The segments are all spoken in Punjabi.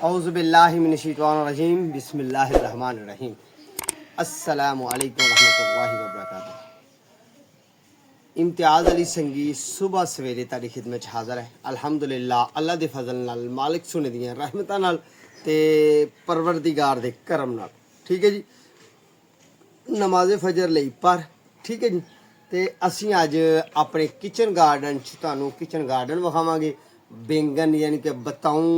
औज़ुबिल्लाहिमिनश्शैतानिर्रजीम बिस्मिल्लाहिर्रहमानिर्रहीम। अस्सलामु अलैकुम रहमतुल्लाहि व बरकातुहू। इम्तियाज़ अली संगी सुबह सवेरे तारी खिदमत हाज़र है। अल्हम्दुलिल्लाह अल्लाह दे फजल नाल मालिक सुने दियां रहमतां नाल ते परवरदिगार दे करम नाल। ठीक है जी, नमाज़े फजर लई पर ठीक है जी। ते असीं अज अपने किचन गार्डन च तुहानूं किचन गार्डन विखावांगे। बैंगन यानी कि बताऊं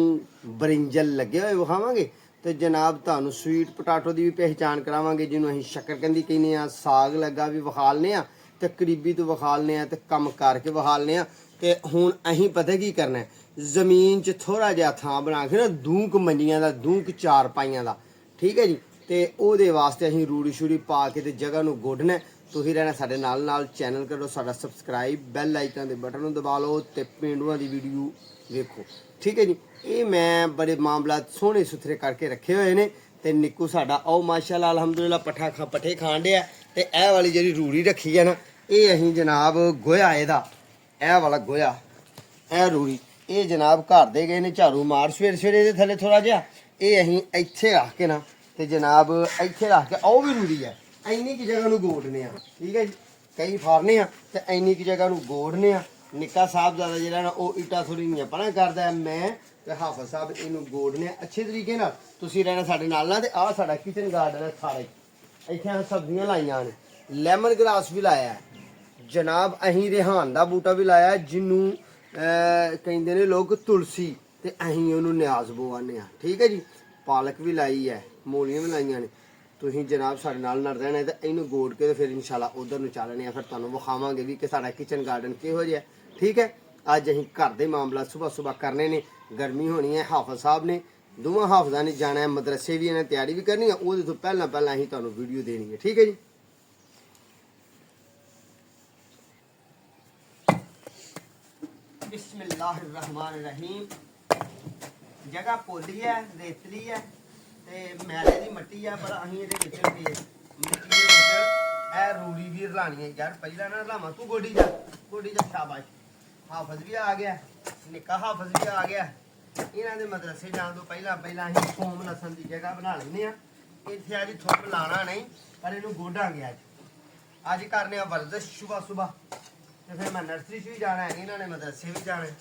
बरिंजल लगे हुए विखावांगे ते जनाब तुहानूं स्वीट पोटाटो की भी पहचान करावांगे जिन्होंने असीं शक्करकंदी कहने आ। साग लगा भी विखालने आ ते करीबी तो विखालने आ ते कम करके विखालने आ। ते हुण असीं पता की करना है, जमीन च थोड़ा जिहा थां बना के ना दूंक मंजियां दा दूंक चारपाइयां दा ठीक है जी। ते ओहदे वास्ते असीं रूड़ी शूड़ी पा के ते जगह नूं गोडना। तुसीं रहना साडे नाल नाल, चैनल करो साडा सबसक्राइब, बैल आइकन दे बटन नूं दबा लो ते पेंडुआं दी वीडियो वेखो। ठीक है जी, ये मैं बड़े मामला सोहने सुथरे करके रखे हुए ने। ते निक्कू साडा आओ माशाअल्लाह अल्हम्दुलिल्लाह पट्ठे खाण डिया। ते एह वाली जिहड़ी रूड़ी रखी है ना, ये असीं जनाब गोया एहदा एह वाला गोया एह रूड़ी ये जनाब घर दे गए ने झाड़ू मार सवेरे सवेरे दे थल्ले थोड़ा जिहा ये असीं इत्थे रख के ना ते जनाब इत्थे रख के ओह भी रूड़ी है इन्नी की जगह नूं गोडने आ। ठीक है जी, कई फारने आ ते इन्नी की जगह नूं गोडने आ। निक्का साहब ज़्यादा जिहड़ा ना ओह इट्टां थोड़ी जिहियां परां करदा है, मैं ते हाफिज साहब इनू गोडने अच्छे तरीके नाल। तुसीं रहना साडे नाल ना। ते आह साडा किचन गार्डन है सारा इत्थे असें सब्जियां लाइयां ने, लैमन ग्रास भी लाया है जनाब। अहीं रिहान दा बूटा भी लाया जिन्नू कहंदे ने लोग तुलसी, ते अहीं ओनू न्याज़बो आने आ। ठीक है जी, पालक भी लाई है, मूलियां भी लाइयां ने। तुसीं जनाब साडे नाल नाल रहना ते इनू गोड के ते फिर इंशाल्लाह उधर नूं चलने आ। फिर तुहानूं विखावांगे भी कि साडा किचन गार्डन किहो जिहा। ठीक है, अज असीं घर दे मामला सुबह सुबह करने ने। गर्मी होनी है, हाफिज साहब ने दोवां हाफिजां ने जाना है मदरसे भी, इन्हें तैयारी भी करनी है। ओहदे तो पहलां पहलां असीं तुहानूं वीडियो देनी है। ठीक है जी, बिस्मिल्लाहिर्रहमानिर्रहीम। जगह पोली है, रेतली है ते मैले की मट्टी है, पर असीं इहदे विच मिट्टी दे विच एह रूड़ी भी रलानी है। यार पहला ना रलावां, तू गोडी जा शाबाश। हाफिज भी आ गया, निक्का हाफिज भी आ गया। इन्हां दे मदरसे जाण तो पहला पहला असीं थोम लसन की जगह बना लैंदे आ। इत्थे अज थोम लाना नहीं पर इनू गोडांगे। अज करने आ वर्जिश सुबह सुबह ते फिर मैं नर्सरी च भी जाना है, इन्होंने मदरसे भी जाना है।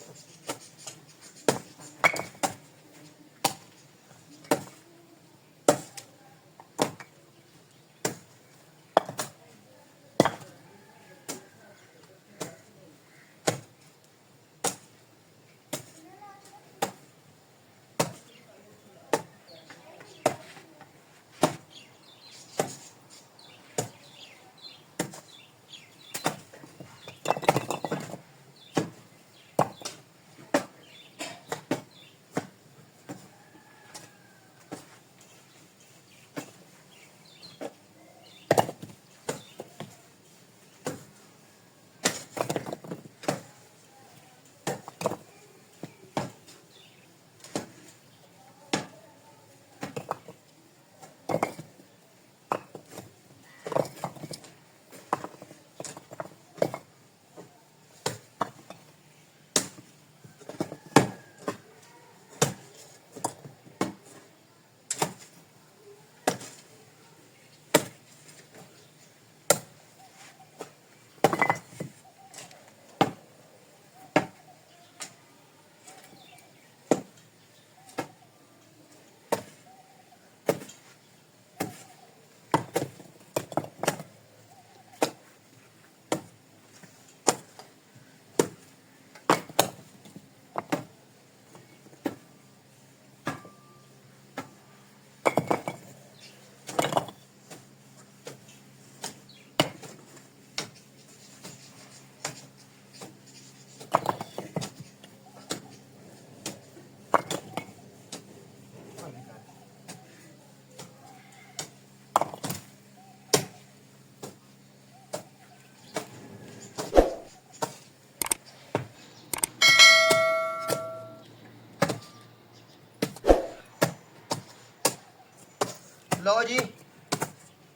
लो जी,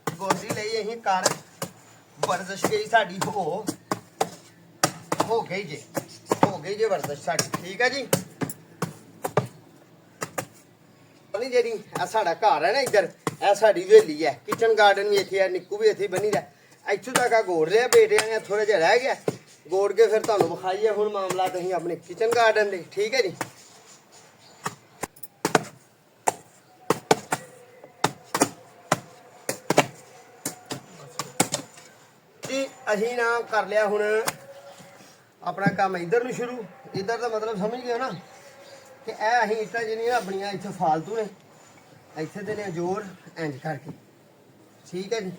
गोदी लई असीं कर वर्जिश गई साडी हो गई जे वर्जिश साडी। ठीक है जी, ਨਹੀਂ ਜਿਹੜੀ ਇਹ ਸਾਡਾ ਘਰ ਹੈ ਨਾ ਇੱਧਰ ਇਹ ਸਾਡੀ ਹਵੇਲੀ ਹੈ ਕਿਚਨ ਗਾਰਡਨ ਵੀ ਇੱਥੇ ਹੈ ਨਿੱਕੂ ਵੀ ਇੱਥੇ ਬਣੀ ਦਾ ਇੱਥੋਂ ਤੱਕ ਆ ਗੋੜ ਲਿਆ ਬੇਟਿਆਂ ਨੇ ਥੋੜਾ ਜਿਹਾ ਰਹਿ ਗਿਆ ਗੋੜ ਕੇ ਫਿਰ ਤੁਹਾਨੂੰ ਵਿਖਾਈਏ ਹੁਣ ਮਾਮਲਾ ਤੁਸੀਂ ਆਪਣੇ ਕਿਚਨ ਗਾਰਡਨ ਦੇ ਠੀਕ ਹੈ ਜੀ ਜੀ ਅਸੀਂ ਨਾ ਕਰ ਲਿਆ ਹੁਣ ਆਪਣਾ ਕੰਮ ਇੱਧਰ ਨੂੰ ਸ਼ੁਰੂ ਇੱਧਰ ਦਾ ਮਤਲਬ ਸਮਝ ਗਏ ਨਾ ਕਿ ਇਹ ਅਸੀਂ ਇੱਟਾਂ ਜਿਹੜੀਆਂ ਆਪਣੀਆਂ ਇੱਥੇ ਫਾਲਤੂ ਨੇ ਇੱਥੇ ਦੇ ਨੇ ਜੋੜ ਇੰਜ ਕਰਕੇ ਠੀਕ ਹੈ ਜੀ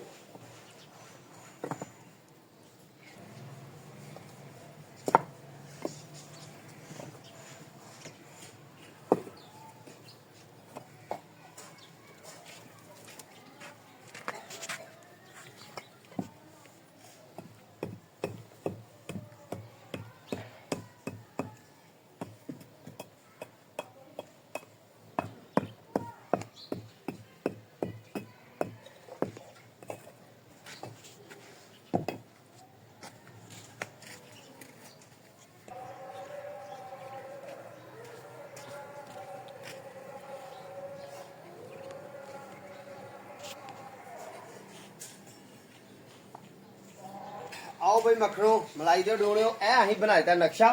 आओ भाई मखनो मलाई दे डोणियो ए अहीं बनाया था नक्शा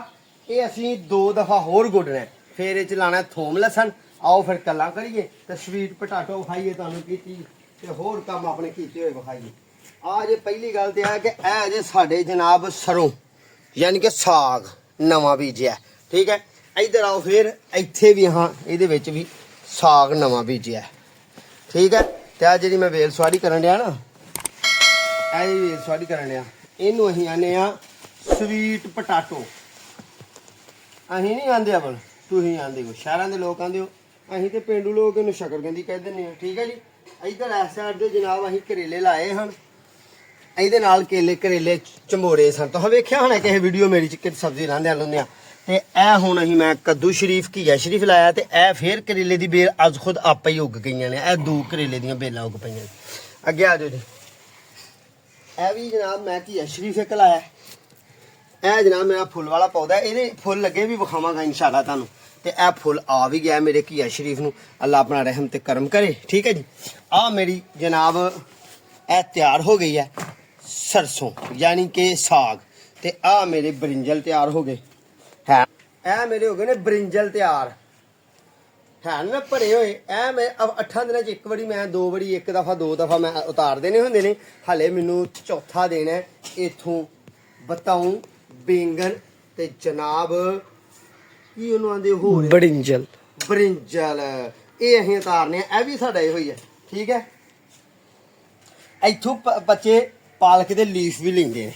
ये असीं 2 दफा होर गुडना फिर ये लाना थोम लसन आओ फिर गल्लां करिए ते स्वीट पटाटो खाइए तुहानूं कीती ते होर काम अपने कीते होए विखाइए आज पहली गल ते है कि ए जे साडे जनाब सरों यानी कि साग नवां बीजिया ठीक है इधर आओ फिर इत्थे भी हाँ इहदे विच भी साग नवां बीजिया ठीक है ते आ जिहड़ी मैं वेल सुआरी करन दिया ना ए वेल सुआरी करन दिया ਇਹਨੂੰ ਅਸੀਂ ਆਨੇ ਆ ਸਵੀਟ ਪਟਾਟੋ ਅਸੀਂ ਨਹੀਂ ਆਂਦੇ ਅਬਲ ਤੁਸੀਂ ਆਂਦੇ ਹੋ ਸ਼ਹਿਰਾਂ ਦੇ ਲੋਕ ਆਂਦੇ ਹੋ ਅਸੀਂ ਤੇ ਪਿੰਡੂ ਲੋਕ ਇਹਨੂੰ ਸ਼ਕਰਕੰਦੀ ਕਹਿ ਦਿੰਦੇ ਆ ਠੀਕ ਹੈ ਜੀ ਇੱਧਰ ਇਸ ਸਾਈਡ ਦੇ ਜਨਾਬ ਅਸੀਂ ਕਰੇਲੇ ਲਾਏ ਹਨ ਇਹਦੇ ਨਾਲ ਕਰੇਲੇ ਚੰਬੋੜੇ ਸਨ ਤੁਸੀਂ ਵੇਖਿਆ ਹੋਣਾ ਕਿਸੇ ਵੀਡੀਓ ਮੇਰੀ ਚ ਕਿ ਸਬਜ਼ੀ ਲਾਂਦੇ ਲੁੰਦੇ ਤੇ ਇਹ ਹੁਣ ਅਸੀਂ ਮੈਂ ਕੱਦੂ ਸ਼ਰੀਫ ਘੀਆ ਸ਼ਰੀਫ ਲਾਇਆ ਤੇ ਇਹ ਫੇਰ ਕਰੇਲੇ ਦੀ ਬੇਲ ਅੱਜ ਖੁਦ ਆਪੇ ਹੀ ਉੱਗ ਗਈਆਂ ਨੇ ਇਹ 2 ਕਰੇਲੇ ਦੀਆਂ ਬੇਲਾਂ ਉੱਗ ਪਈਆਂ ਅੱਗੇ ਆ ਜਾਓ ਜੀ ਇਹ ਵੀ ਜਨਾਬ ਮੈਂ ਘੀਆ ਸ਼ਰੀਫ ਇੱਕ ਲਾਇਆ ਇਹ ਜਨਾਬ ਮੇਰਾ ਫੁੱਲ ਵਾਲਾ ਪੌਦਾ ਇਹਦੇ ਫੁੱਲ ਲੱਗੇ ਵੀ ਵਿਖਾਵਾਂਗਾ ਇਨਸ਼ਾਅੱਲਾ ਤੁਹਾਨੂੰ ਤੇ ਇਹ ਫੁੱਲ ਆ ਵੀ ਗਿਆ ਮੇਰੇ ਘੀਆ ਸ਼ਰੀਫ ਨੂੰ ਅੱਲਾ ਆਪਣਾ ਰਹਿਮ ਤੇ ਕਰਮ ਕਰੇ ਠੀਕ ਹੈ ਜੀ ਆ ਮੇਰੀ ਜਨਾਬ ਇਹ ਤਿਆਰ ਹੋ ਗਈ ਹੈ ਸਰਸੋਂ ਯਾਨੀ ਕਿ ਸਾਗ ਤੇ ਆ ਮੇਰੇ ਬਰਿੰਜਲ ਤਿਆਰ ਹੋ ਗਏ ਹੈ ਇਹ ਮੇਰੇ ਹੋ ਗਏ ਨੇ ਬਰਿੰਜਲ ਤਿਆਰ ਹੈ ਨਾ ਭਰੇ ਹੋਏ ਐ ਮੈਂ 8 ਦਿਨਾਂ ਚ ਇੱਕ ਵਾਰੀ ਮੈਂ 2 ਵਾਰੀ ਇੱਕ ਦਫਾ 2 ਦਫਾ ਮੈਂ ਉਤਾਰ ਦੇਣੇ ਹੁੰਦੇ ਨੇ ਹਲੇ ਮੈਨੂੰ ਚੌਥਾ ਦੇਣਾ ਇਥੋਂ ਬਤਾਉਂ ਬੈਂਗਣ ਤੇ ਜਨਾਬ ਕੀ ਉਹਨੂੰ ਆਂਦੇ ਹੋਰ ਬਰਿੰਜਲ ਇਹ ਅਸੀਂ ਉਤਾਰਨੇ ਆ ਇਹ ਵੀ ਸਾਡਾ ਇਹੋ ਹੀ ਹੈ ਠੀਕ ਹੈ ਇੱਥੋਂ ਬੱਚੇ ਪਾਲਕ ਦੇ ਲੀਫ ਵੀ ਲੈਂਦੇ ਨੇ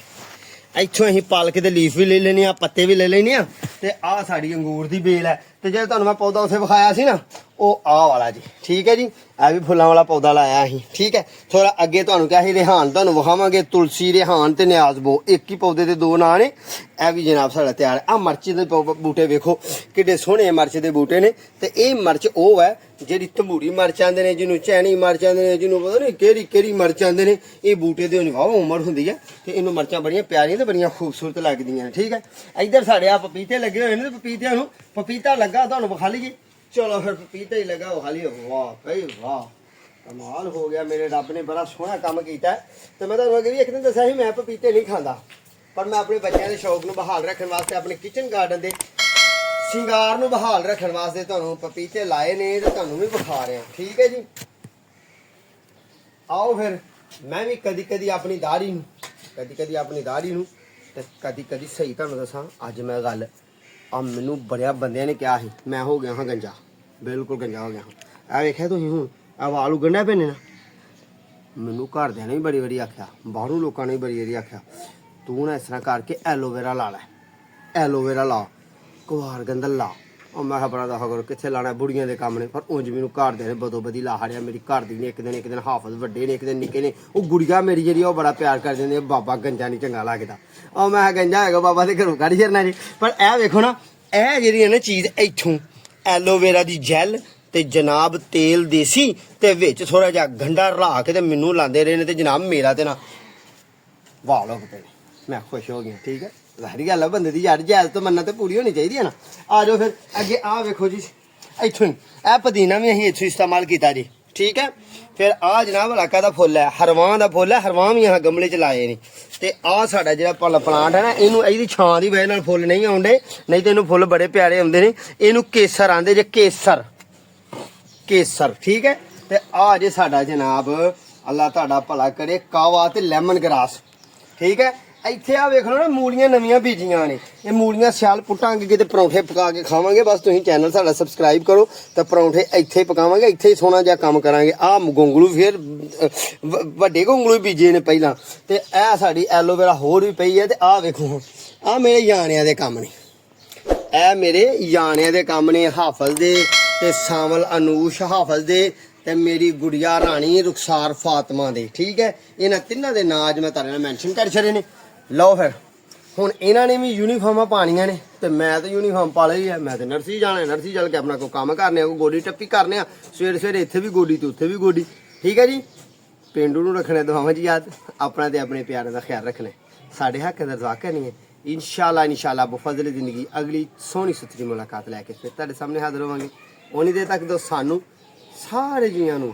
ਇੱਥੋਂ ਅਸੀਂ ਪਾਲਕ ਦੇ ਲੀਫ ਵੀ ਲੈ ਲੈਣੇ ਆ ਪੱਤੇ ਵੀ ਲੈ ਲੈਣੇ ਆ ਤੇ ਆਹ ਸਾਡੀ ਅੰਗੂਰ ਦੀ ਬੇਲ ਹੈ ਤੇ ਜਿਹੜਾ ਤੁਹਾਨੂੰ ਮੈਂ ਪੌਦਾ ਉੱਥੇ ਵਿਖਾਇਆ ਸੀ ਨਾ ਉਹ ਆਹ ਵਾਲਾ ਜੀ ਠੀਕ ਹੈ ਜੀ ਇਹ ਵੀ ਫੁੱਲਾਂ ਵਾਲਾ ਪੌਦਾ ਲਾਇਆ ਅਸੀਂ ਠੀਕ ਹੈ ਥੋੜਾ ਅੱਗੇ ਤੁਹਾਨੂੰ ਕਿਹਾ ਸੀ ਰਿਹਾਨ ਤੁਹਾਨੂੰ ਵਿਖਾਵਾਂਗੇ ਤੁਲਸੀ ਰਿਹਾਨ ਤੇ ਨਿਆਜ਼ਬੋ ਇੱਕ ਹੀ ਪੌਦੇ ਦੇ 2 ਨਾਂ ਨੇ ਇਹ ਵੀ ਜਨਾਬ ਸਾਡਾ ਤਿਆਰ ਆ ਮਿਰਚ ਦੇ ਬੂਟੇ ਵੇਖੋ ਕਿੱਡੇ ਸੋਹਣੇ ਮਿਰਚ ਦੇ ਬੂਟੇ ਨੇ ਤੇ ਇਹ ਮਿਰਚ ਉਹ ਹੈ ਜਿਹੜੀ ਤੰਬੂਰੀ ਮਿਰਚ ਆਂਦੇ ਨੇ ਜਿਹਨੂੰ ਚੈਣੀ ਮਿਰਚ ਆਂਦੇ ਨੇ ਜਿਹਨੂੰ ਪਤਾ ਨਹੀਂ ਕਿਹੜੀ ਮਿਰਚ ਆਂਦੇ ਨੇ ਇਹ ਬੂਟੇ ਦੇ ਵਾਹ ਉਮਰ ਹੁੰਦੀ ਹੈ ਤੇ ਇਹਨੂੰ ਮਿਰਚਾਂ ਬੜੀਆਂ ਪਿਆਰੀਆਂ ਤੇ ਬੜੀਆਂ ਖੂਬਸੂਰਤ ਲੱਗਦੀਆਂ ਨੇ ਠੀਕ ਹੈ ਇੱਧਰ ਸਾਡੇ ਆ ਪਪੀਤੇ ਲੱਗੇ ਹੋਏ ਨੇ ਤੇ ਪਪੀਤਿਆਂ ਨੂੰ ਪਪੀਤਾ ਲੱਗਾ ਤੁਹਾਨੂੰ ਵਿਖਾ ਲਈਏ ਚਲੋ ਫਿਰ ਪਪੀਤਾ ਹੀ ਲੱਗਾ ਵਿਖਾ ਲਈਏ ਵਾਹ ਭਾਈ ਵਾਹ ਕਮਾਲ ਹੋ ਗਿਆ ਮੇਰੇ ਰੱਬ ਨੇ ਬੜਾ ਸੋਹਣਾ ਕੰਮ ਕੀਤਾ ਤੇ ਮੈਂ ਤੁਹਾਨੂੰ ਅੱਗੇ ਵੀ ਇੱਕ ਦਿਨ ਦੱਸਿਆ ਸੀ ਮੈਂ ਪਪੀਤੇ ਨਹੀਂ ਖਾਂਦਾ ਪਰ ਮੈਂ ਆਪਣੇ ਬੱਚਿਆਂ ਦੇ ਸ਼ੌਕ ਨੂੰ ਬਹਾਲ ਰੱਖਣ ਵਾਸਤੇ ਆਪਣੇ ਕਿਚਨ ਗਾਰਡਨ ਦੇ ਸ਼ਿੰਗਾਰ ਨੂੰ ਬਹਾਲ ਰੱਖਣ ਵਾਸਤੇ ਤੁਹਾਨੂੰ ਪਪੀਤੇ ਲਾਏ ਨੇ ਤੇ ਤੁਹਾਨੂੰ ਵੀ ਵਿਖਾ ਰਿਹਾ ਠੀਕ ਹੈ ਜੀ ਆਓ ਫਿਰ ਮੈਂ ਵੀ ਕਦੀ ਆਪਣੀ ਦਾੜੀ ਨੂੰ ਤੇ ਕਦੀ ਸਹੀ ਤੁਹਾਨੂੰ ਦੱਸਾਂ ਅੱਜ ਮੈਂ ਗੱਲ ਆ ਮੈਨੂੰ ਬੜਿਆ ਬੰਦਿਆਂ ਨੇ ਕਿਹਾ ਸੀ ਮੈਂ ਹੋ ਗਿਆ ਹਾਂ ਗੰਜਾ ਬਿਲਕੁਲ ਗੰਜਾ ਹੋ ਗਿਆ ਹਾਂ ਆ ਵੇਖਿਆ ਤੁਸੀਂ ਹੁਣ ਆ ਵਾਲ ਉਗੜਨਾ ਪੈਣੇ ਨਾ ਮੈਨੂੰ ਘਰਦਿਆਂ ਨੇ ਵੀ ਬੜੀ ਵਾਰੀ ਆਖਿਆ ਬਾਹਰੋਂ ਲੋਕਾਂ ਨੇ ਵੀ ਬੜੀ ਵਾਰੀ ਆਖਿਆ ਤੂੰ ਨਾ ਇਸ ਤਰ੍ਹਾਂ ਕਰਕੇ ਐਲੋਵੇਰਾ ਲਾ ਲੈ ਐਲੋਵੇਰਾ ਲਾ ਕੁਹਾਰ ਗੰਦਲ ਲਾ ਉਹ ਮੈਂ ਕਿਹਾ ਬੜਾ ਦਫਾ ਕਰੋ ਕਿੱਥੇ ਲਾਣਾ ਬੁੜੀਆਂ ਦੇ ਕੰਮ ਨੇ ਪਰ ਉਂਝ ਮੈਨੂੰ ਘਰਦਿਆਂ ਨੇ ਬਦੋ ਬਦੀ ਲਾ ਹੜਿਆ ਮੇਰੀ ਘਰ ਦੀ ਨੇ ਇੱਕ ਦਿਨ ਹਾਫਜ਼ ਵੱਡੇ ਨੇ ਇੱਕ ਦਿਨ ਨਿੱਕੇ ਨੇ ਉਹ ਗੁੜੀਆ ਮੇਰੀ ਜਿਹੜੀ ਉਹ ਬੜਾ ਪਿਆਰ ਕਰ ਦਿੰਦੇ ਬਾਬਾ ਗੰਜਾ ਨਹੀਂ ਚੰਗਾ ਲੱਗਦਾ ਉਹ ਮੈਂ ਗੰਜਾ ਹੈਗਾ ਬਾਬਾ ਦੇ ਘਰੋਂ ਕੱਢ ਜਰਨਾ ਜੀ ਪਰ ਇਹ ਵੇਖੋ ਨਾ ਇਹ ਜਿਹੜੀ ਹੈ ਨਾ ਚੀਜ਼ ਇੱਥੋਂ ਐਲੋਵੇਰਾ ਦੀ ਜੈਲ ਤੇ ਜਨਾਬ ਤੇਲ ਦੇਸੀ ਤੇ ਵਿੱਚ ਥੋੜਾ ਜਿਹਾ ਗੰਢਾ ਰਲਾ ਕੇ ਤੇ ਮੈਨੂੰ ਲਾਉਂਦੇ ਰਹੇ ਨੇ ਤੇ ਜਨਾਬ ਮੇਰਾ ਤੇ ਨਾ ਵਾਹ ਲੋਕ ਪਏ ਮੈਂ ਖੁਸ਼ ਹੋ ਗਿਆ ਠੀਕ ਹੈ ਜ਼ਾਹਰੀ ਗੱਲ ਹੈ ਬੰਦੇ ਦੀ ਯਾਰ ਜਾਇਜ਼ ਤੋਂ ਮੰਨਤ ਤੇ ਪੂਰੀ ਹੋਣੀ ਚਾਹੀਦੀ ਹੈ ਨਾ ਆ ਜਾਓ ਫਿਰ ਅੱਗੇ ਆ ਵੇਖੋ ਜੀ इत्थों यह पुदीना भी असीं इत्थों इस्तेमाल किया जी ठीक है। फिर आ जनाब इलाका का फुल है हरवां का फुल है हरवां भी अहाँ गमले च लाए ने ते आ साडा जिहड़ा प्लांट है ना इनू इहदी छां दी वजह नाल फुल नहीं आउंदे नहीं तो इनू फुल बड़े प्यारे आउंदे ने इनू केसर आंदे जे केसर केसर ठीक है। ते आ जे साडा जनाब अल्लाह तुहाडा भला करे कावा ते लेमन ग्रास ठीक है। ਇੱਥੇ ਆ ਵੇਖ ਲਓ ਨਾ ਮੂਲੀਆਂ ਨਵੀਆਂ ਬੀਜੀਆਂ ਨੇ ਇਹ ਮੂਲੀਆਂ ਸਿਆਲ ਪੁੱਟਾਂਗੇ ਕਿਤੇ ਪਰੌਂਠੇ ਪਕਾ ਕੇ ਖਾਵਾਂਗੇ ਬਸ ਤੁਸੀਂ ਚੈਨਲ ਸਾਡਾ ਸਬਸਕ੍ਰਾਈਬ ਕਰੋ ਤੇ ਪਰੌਂਠੇ ਇੱਥੇ ਪਕਾਵਾਂਗੇ ਇੱਥੇ ਹੀ ਸੋਹਣਾ ਜਿਹਾ ਕੰਮ ਕਰਾਂਗੇ। ਆ ਗੋਂਗਲੂ ਫਿਰ ਵੱਡੇ ਗੋਂਗਲੂ ਬੀਜੇ ਨੇ ਪਹਿਲਾਂ ਤੇ ਇਹ ਸਾਡੀ ਐਲੋਵੇਰਾ ਹੋਰ ਵੀ ਪਈ ਹੈ ਤੇ ਆ ਵੇਖੋ ਆ ਮੇਰੇ ਯਾਣਿਆਂ ਦੇ ਕੰਮ ਨੇ ਇਹ ਮੇਰੇ ਯਾਣਿਆਂ ਦੇ ਕੰਮ ਨੇ ਹਾਫਜ਼ ਦੇ ਤੇ ਸਾਵਲ ਅਨੂਸ਼ ਹਾਫਜ਼ ਦੇ ਤੇ ਮੇਰੀ ਗੁੜੀਆ ਰਾਣੀ ਰੁਖਸਾਰ ਫਾਤਮਾ ਦੇ ਠੀਕ ਹੈ। ਇਹਨਾਂ ਤਿੰਨਾਂ ਦੇ ਨਾਂ ਅੱਜ ਮੈਂ ਤੁਹਾਡੇ ਨਾਲ ਮੈਂਸ਼ਨ ਕਰ ਛੱਡੇ ਨੇ। ਲਓ ਫਿਰ ਹੁਣ ਇਹਨਾਂ ਨੇ ਵੀ ਯੂਨੀਫਾਰਮਾਂ ਪਾਣੀਆਂ ਨੇ ਤੇ ਮੈਂ ਤਾਂ ਯੂਨੀਫਾਰਮ ਪਾ ਲਈ ਹੈ ਮੈਂ ਤੇ ਨਰਸਰੀ ਜਾਣਾ ਨਰਸਰੀ ਚੱਲ ਕੇ ਆਪਣਾ ਕੋਈ ਕੰਮ ਕਰਨੇ ਆ ਕੋਈ ਗੋਡੀ ਟੱਪੀ ਕਰਨੇ ਆ ਸਵੇਰੇ ਸਵੇਰੇ ਇੱਥੇ ਵੀ ਗੋਡੀ ਤੇ ਉੱਥੇ ਵੀ ਗੋਡੀ ਠੀਕ ਹੈ ਜੀ। ਪਿੰਡੂ ਨੂੰ ਰੱਖਣਾ ਦੁਆਵਾਂ ਜੀ ਯਾਦ ਆਪਣਾ ਤੇ ਆਪਣੇ ਪਿਆਰਿਆਂ ਦਾ ਖਿਆਲ ਰੱਖਣਾ ਸਾਡੇ ਹੱਕ ਦਾ ਦੁਆ ਕਰਨੀ ਹੈ। इंशाल्लाह बफजल जिंदगी अगली सोहनी सुथरी मुलाकात लैके फिर तुहाडे सामने हाजिर होवांगे। उन्नी देर तक दो सानू सारे जियां नू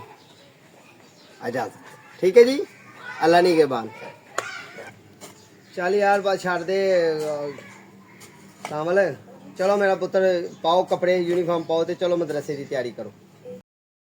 इजाजत ठीक है जी अल्लाह नहीं के बान चल यार बात छाड़ दे कामल चलो मेरा पुत्र पाओ कपड़े यूनिफॉर्म पाओ तो चलो मदरसे की तैयारी करो।